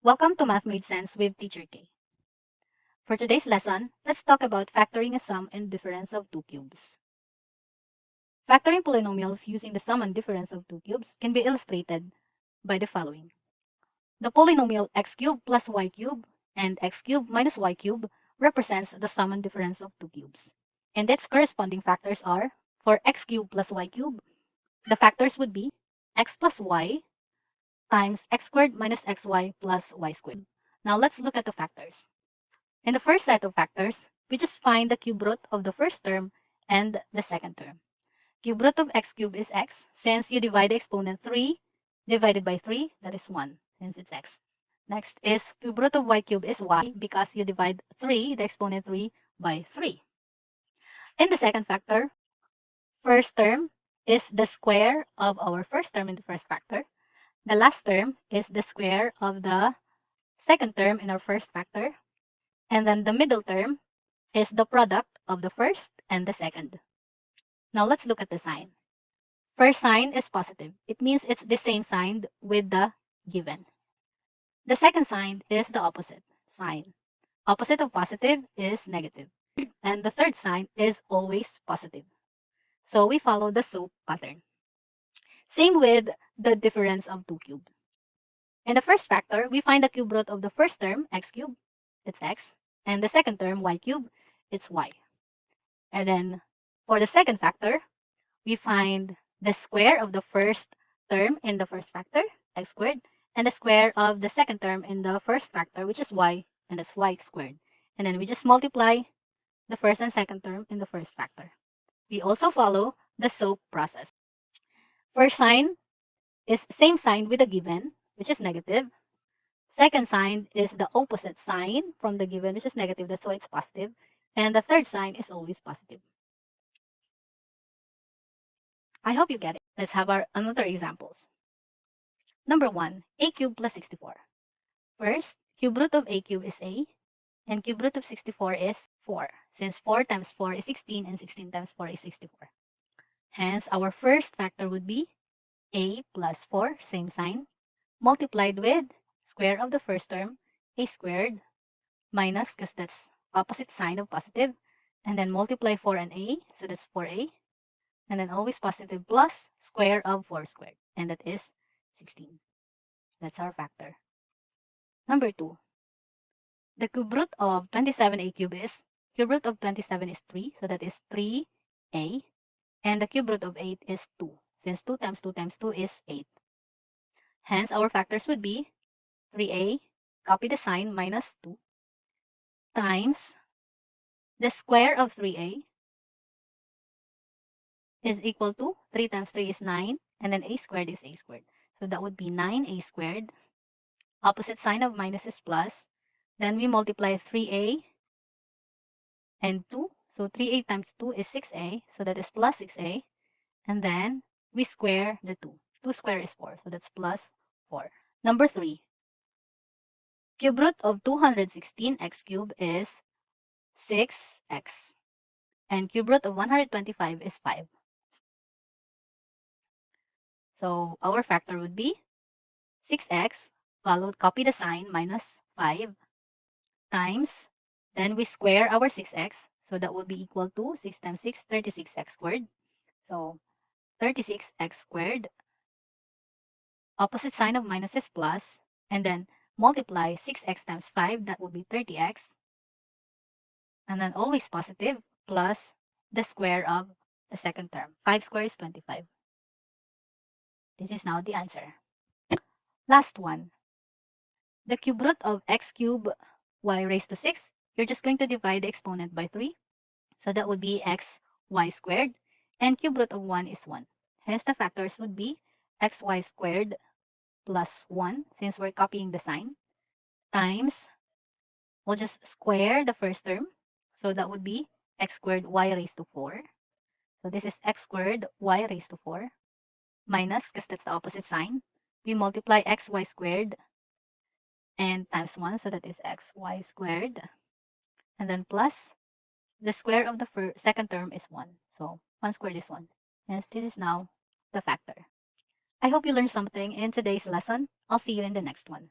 Welcome to Math Made Sense with Teacher K. For today's lesson, let's talk about factoring a sum and difference of two cubes. Factoring polynomials using the sum and difference of two cubes can be illustrated by the following. The polynomial x cubed plus y cubed and x cubed minus y cubed represents the sum and difference of two cubes. And its corresponding factors are, for x cubed plus y cubed, the factors would be x plus y times x squared minus xy plus y squared. Now let's look at the factors. In the first set of factors, we just find the cube root of the first term and the second term. Cube root of x cubed is x. Since you divide the exponent 3 divided by 3, that is 1, since it's x. Next is cube root of y cubed is y, because you divide 3, the exponent 3, by 3. In the second factor, first term is the square of our first term in the first factor. The last term is the square of the second term in our first factor. And then the middle term is the product of the first and the second. Now let's look at the sign. First sign is positive. It means it's the same sign with the given. The second sign is the opposite sign. Opposite of positive is negative. And the third sign is always positive. So we follow the SOAP pattern. Same with the difference of 2 cubed. In the first factor, we find the cube root of the first term, x cubed, it's x. And the second term, y cubed, it's y. And then for the second factor, we find the square of the first term in the first factor, x squared, and the square of the second term in the first factor, which is y, and that's y squared. And then we just multiply the first and second term in the first factor. We also follow the SOAP process. First sign is same sign with the given, which is negative. Second sign is the opposite sign from the given, which is negative, that's why it's positive. And the third sign is always positive. I hope you get it. Let's have our another examples. Number 1, a cubed plus 64. First, cube root of a cubed is a, and cube root of 64 is 4, since 4 times 4 is 16 and 16 times 4 is 64. Hence, our first factor would be a plus 4, same sign, multiplied with square of the first term, a squared, minus, because that's opposite sign of positive, and then multiply 4 and a, so that's 4a, and then always positive, plus square of 4 squared, and that is 16. That's our factor. Number 2, the cube root of 27a cubed is, cube root of 27 is 3, so that is 3a, and the cube root of 8 is 2, since 2 times 2 times 2 is 8. Hence, our factors would be 3a, copy the sign, minus 2, times the square of 3a is equal to 3 times 3 is 9, and then a squared is a squared. So that would be 9a squared. Opposite sign of minus is plus. Then we multiply 3a and 2. So 3a times 2 is 6a, so that is plus 6a. And then we square the 2. 2 squared is 4, so that's plus 4. Number 3, cube root of 216x cubed is 6x. And cube root of 125 is 5. So our factor would be 6x, followed, copy the sign, minus 5, times, then we square our 6x, so that would be equal to 6 times 6, 36x squared. So 36x squared, opposite sign of minus is plus, and then multiply 6x times 5, that would be 30x, and then always positive, plus the square of the second term. 5 squared is 25. This is now the answer. Last one, the cube root of x cubed y raised to 6, you're just going to divide the exponent by 3. So that would be x y squared, and cube root of 1 is 1. Hence, the factors would be xy squared plus 1, since we're copying the sign, times, we'll just square the first term. So that would be x squared y raised to 4. So this is x squared y raised to 4, minus, because that's the opposite sign, we multiply xy squared and times 1, so that is xy squared, and then plus the square of the second term is 1. So 1 squared is 1. Hence, this is now the factor. I hope you learned something in today's lesson. I'll see you in the next one.